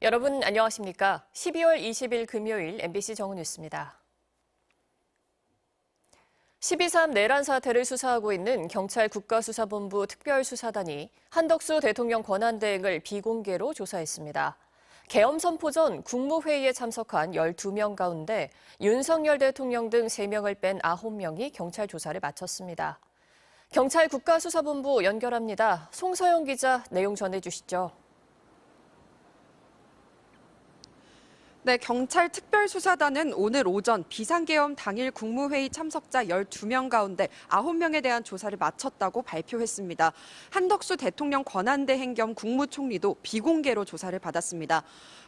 여러분 안녕하십니까? 12월 20일 금요일 MBC 정은뉴스입니다. 12.3 내란 사태를 수사하고 있는 경찰 국가수사본부 특별수사단이 한덕수 대통령 권한대행을 비공개로 조사했습니다. 계엄 선포 전 국무회의에 참석한 12명 가운데 윤석열 대통령 등 3명을 뺀 9명이 경찰 조사를 마쳤습니다. 경찰 국가수사본부 연결합니다. 송서영 기자 내용 전해주시죠. 네, 경찰 특별수사단은 오늘 오전 비상계엄 당일 국무회의 참석자 12명 가운데 9명에 대한 조사를 마쳤다고 발표했습니다. 한덕수 대통령 권한대행 겸 국무총리도 비공개로 조사를 받았습니다.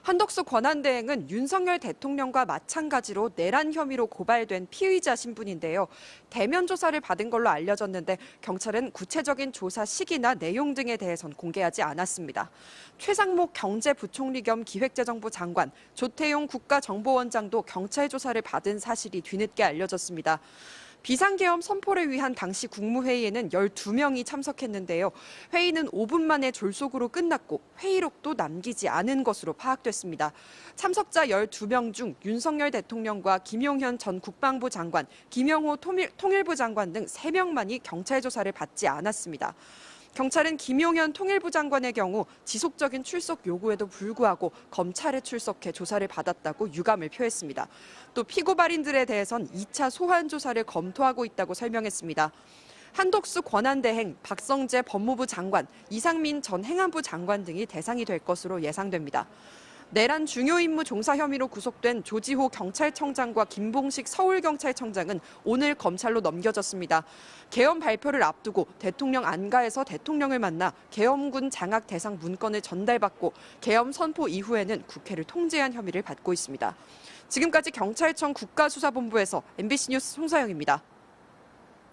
한덕수 권한대행은 윤석열 대통령과 마찬가지로 내란 혐의로 고발된 피의자 신분인데요. 대면 조사를 받은 걸로 알려졌는데 경찰은 구체적인 조사 시기나 내용 등에 대해선 공개하지 않았습니다. 최상목 경제부총리 겸 기획재정부 장관, 조태용 국가정보원장도 경찰 조사를 받은 사실이 뒤늦게 알려졌습니다. 비상계엄 선포를 위한 당시 국무회의에는 12명이 참석했는데요. 회의는 5분 만에 졸속으로 끝났고 회의록도 남기지 않은 것으로 파악됐습니다. 참석자 12명 중 윤석열 대통령과 김용현 전 국방부 장관, 김영호 통일부 장관 등 3명만이 경찰 조사를 받지 않았습니다. 경찰은 김용현 통일부 장관의 경우 지속적인 출석 요구에도 불구하고 검찰에 출석해 조사를 받았다고 유감을 표했습니다. 또 피고발인들에 대해선 2차 소환 조사를 검토하고 있다고 설명했습니다. 한덕수 권한대행, 박성재 법무부 장관, 이상민 전 행안부 장관 등이 대상이 될 것으로 예상됩니다. 내란 중요 임무 종사 혐의로 구속된 조지호 경찰청장과 김봉식 서울경찰청장은 오늘 검찰로 넘겨졌습니다. 계엄 발표를 앞두고 대통령 안가에서 대통령을 만나 계엄군 장악 대상 문건을 전달받고 계엄 선포 이후에는 국회를 통제한 혐의를 받고 있습니다. 지금까지 경찰청 국가수사본부에서 MBC 뉴스 송서영입니다.